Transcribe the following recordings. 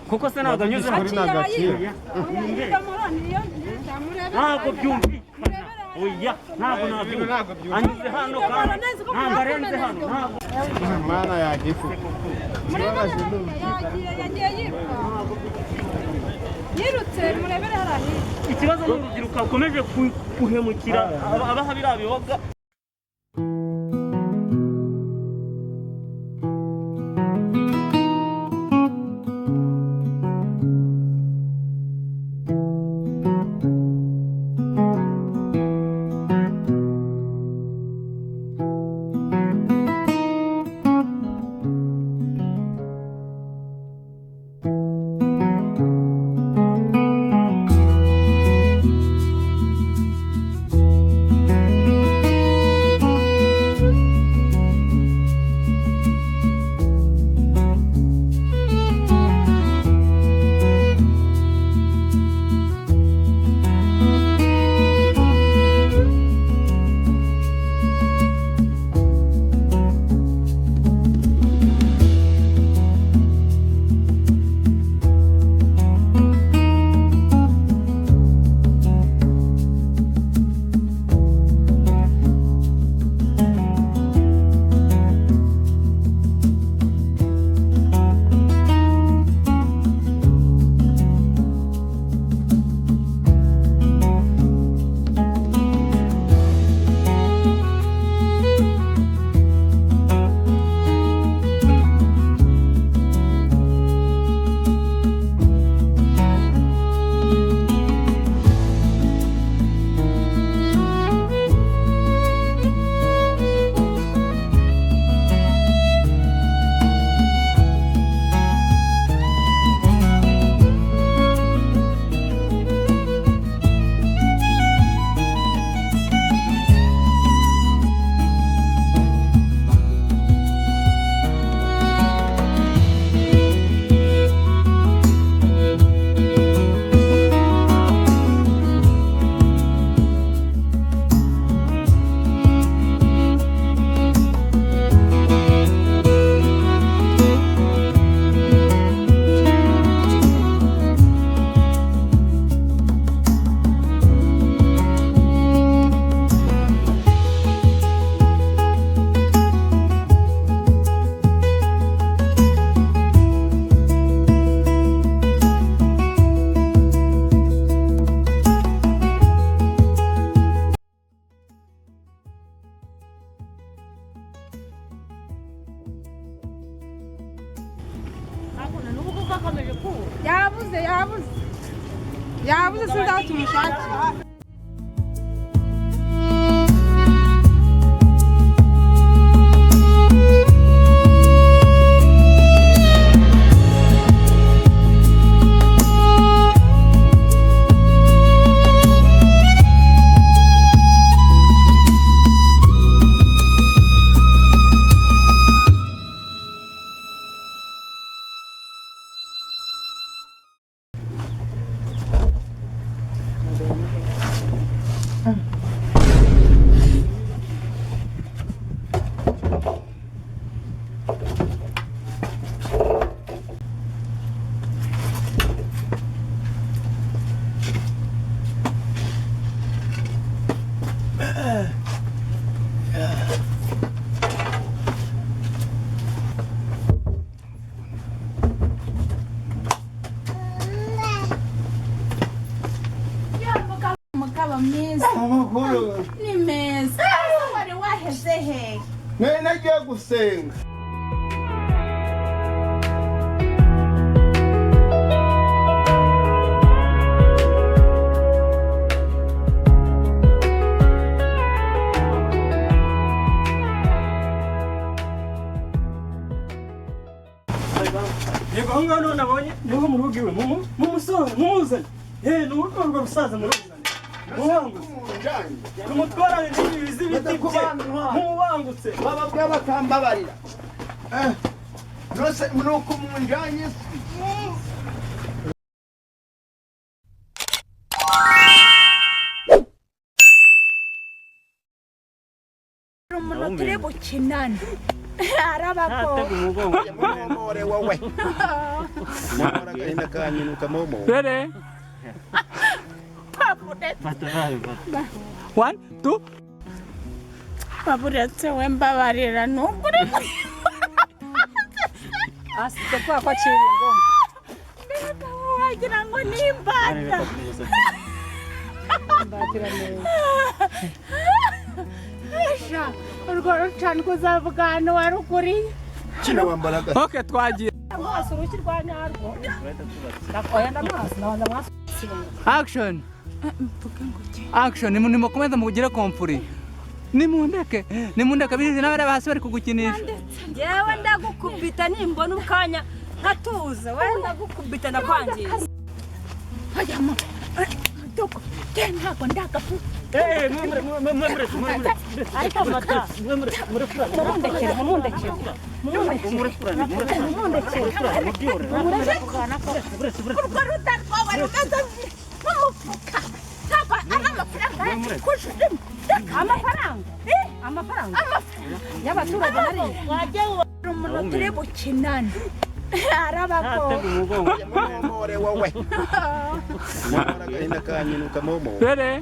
kuko se ntabwo anyuze muri nagakira ntabwo byumvikana oya ntabwo anyuze hano kandi ntabwo arenze hano ntabwo mana yagifu yirutse murebere harahi ikibazo n'urubyiruko rukomeje guhemukira abaha biriya bihoga yabuze sinzatumushakira ugeze he nari nagiye gusenga yego aho ngaho none nabonye niho mu rugo iwe mumusore mumuzane ni urwo rusaza muruzane umutwarane n'ibizi biti bye mubangutse bababwira bakambabarira nose nuko munjanye umuntu turi gukinana arabako momore wowe namora gahinda kanyinuka momo Ready? 1, 2. baburetse we mbabarira nukuri asite kwa kwacira ingoma mbega wagira ngo nimbata mbatira neza esha urwo rucana kuzavuga hano warukuri kina wambaraga Okay, twagiye. amaso uruki rwa nyarwo nakoya ndamaso nabanza amaso Action. Action. Nimundimo komeza mugire komfuri. Nimundeke bizi n'abari hasi bari kugukinisha. yewe ndagukubita nimbona ukanya nkatuza we ndagukubita nakwangiza ayama doko ntabwo ndagafu ariko mata mumundekere urwo ruda rwawe rumeze nk'umufuka ntabwo ari amafaranga kujude amafaranga y'abaturage nari wajya umuntu turi gukinana arabako momore wowe namora gahinda kanyinuka momo Ready?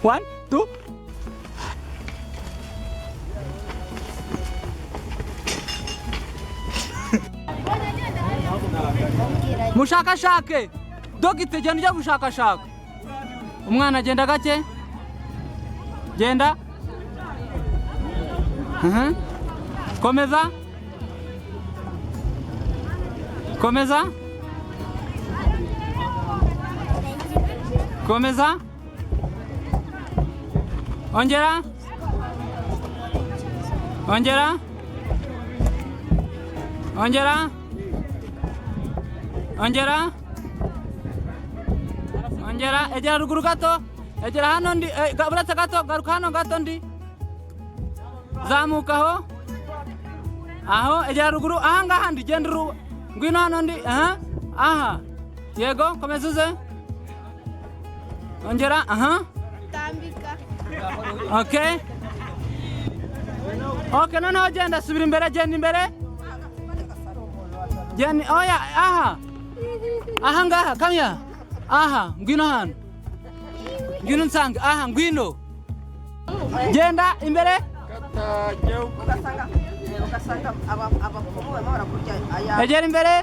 1, 2. Mushakashake. Dogite genda ujya gushakashaka. Umwana agenda gake. Genda. Komeza. Komeza. Komeza. Ongera. Ongera. Ongera. Ongera. Ongera. Egera ruguru gato. Egera hano ndi. Buretse gato. Garuka hano gato ndi. Zamukaho. Aho. Egera ruguru. Aha ngaha ndi. Genda ru. Ngwino hano ndi. Aha. Aha. Yego. Komeza uze. Ongera. Aha. tambika Okay. Okay, noneho genda subira imbere, genda imbere. Genda, oya, aha. Aha ngaha, come here. Aha, ngwino hano. Ngwino nsanga, aha, ngwino. Genda imbere. ugasanga abapfumu barimo barakurya aya Egera imbere.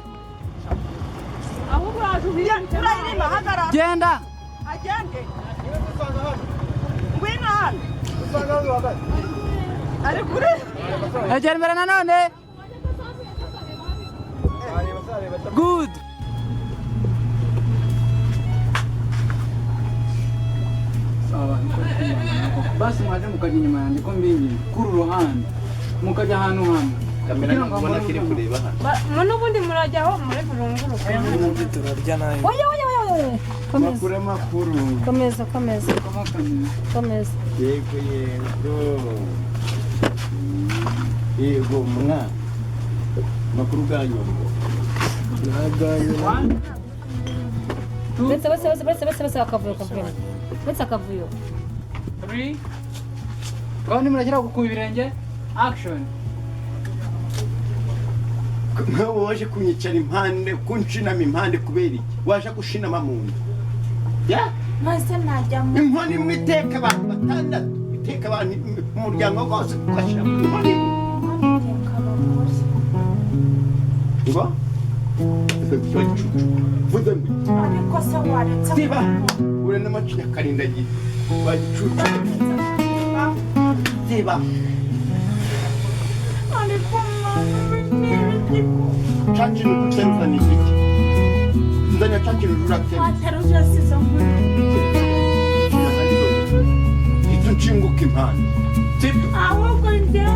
ahubwo urayirima hagarara Genda. agende ngwino hano ari kure Egera imbere nanone. Good. Basi mwaje mukajya inyuma yanjye ko mbingi kuri ruhande mukajya ahantu hamwe kamera mbona kiri kureba hano n'ubundi murajyaho muri burunguruka turarya nayo oya makuru makuru komeza yego mwa makuru ganyu bese akavuyo 3 Kandi muragera gukuba ibirenge action Mwe waje kunyicara impande kunshinama impande kubera iki waje gushinama mu nda ya maze najyamo inkoni mwiteka abantu batandatu iteka abantu umuryango wose kwashira mu inkoni ngo vuze mbi ariko se waretse siba ure n'amacinya karindagiye wagicucu siba ariko n'ibitiko cacino dusenza ni iki nzanya cacino durakena ateruje sizo itu nshinguka impande sibyo ahubwo njye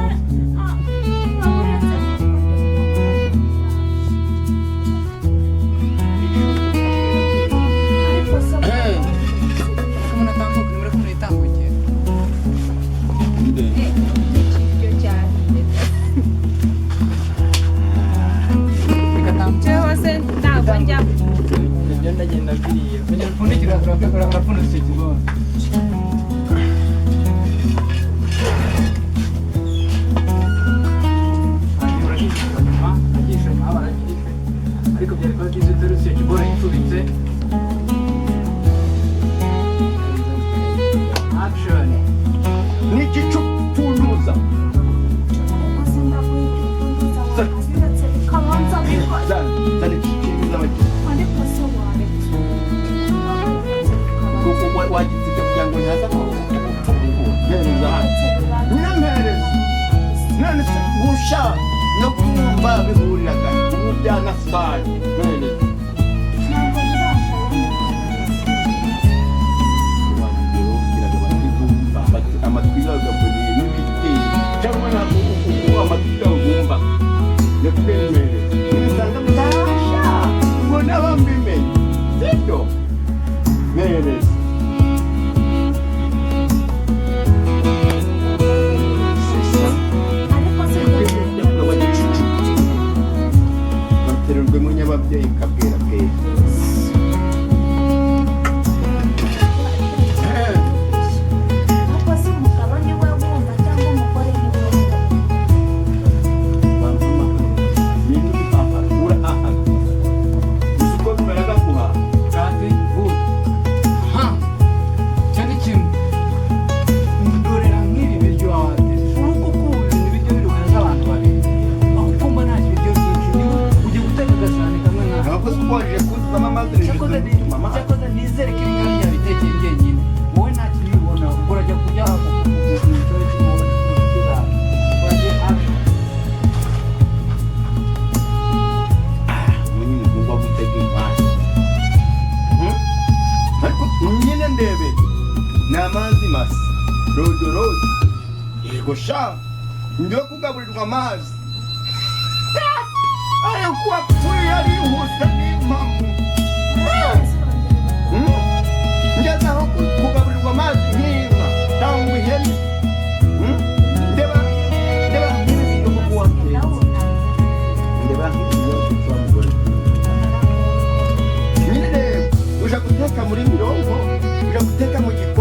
no kumva bihuriraga ubu byanasanye none amatwi yagaburi n'ibiti cyangwa ntabwo ubu amatwi yagumba yakwemere n'ibisanga mutasha ngo n'abambimenye sibyo mereza munyababyeyi kabwira bwera akoze umugabo ni we wumva cyangwa umugore ni we ni papa ura aha uko bimeraga kuha kandi ha cyane kimwe ndorera nk'ibi biryo wateze uko kubi ibiryo birukaza abantu babiri aho kumba nta biryo byinshi ni ujye guteka gasane kamwe nka ntabwo twaje kuzama amazi cyakoze nizere ko ibintu yabitekeye njyenyine wowe nta kintu ubona ubwo urajya kujya nyine ndebe ni amazi masa rojo yego sha njye kugaburirwa amazi ayo kuba pfuye arihuse n'impamvu ngeze aho kugaburirwa amazi nk'inka cyangwa ihene ndeba nk'ibi bintu kuko watetse ndeba nk'ibi bintu kuko wamugore nyine rero uja guteka muri mirongo uja guteka mu gikoni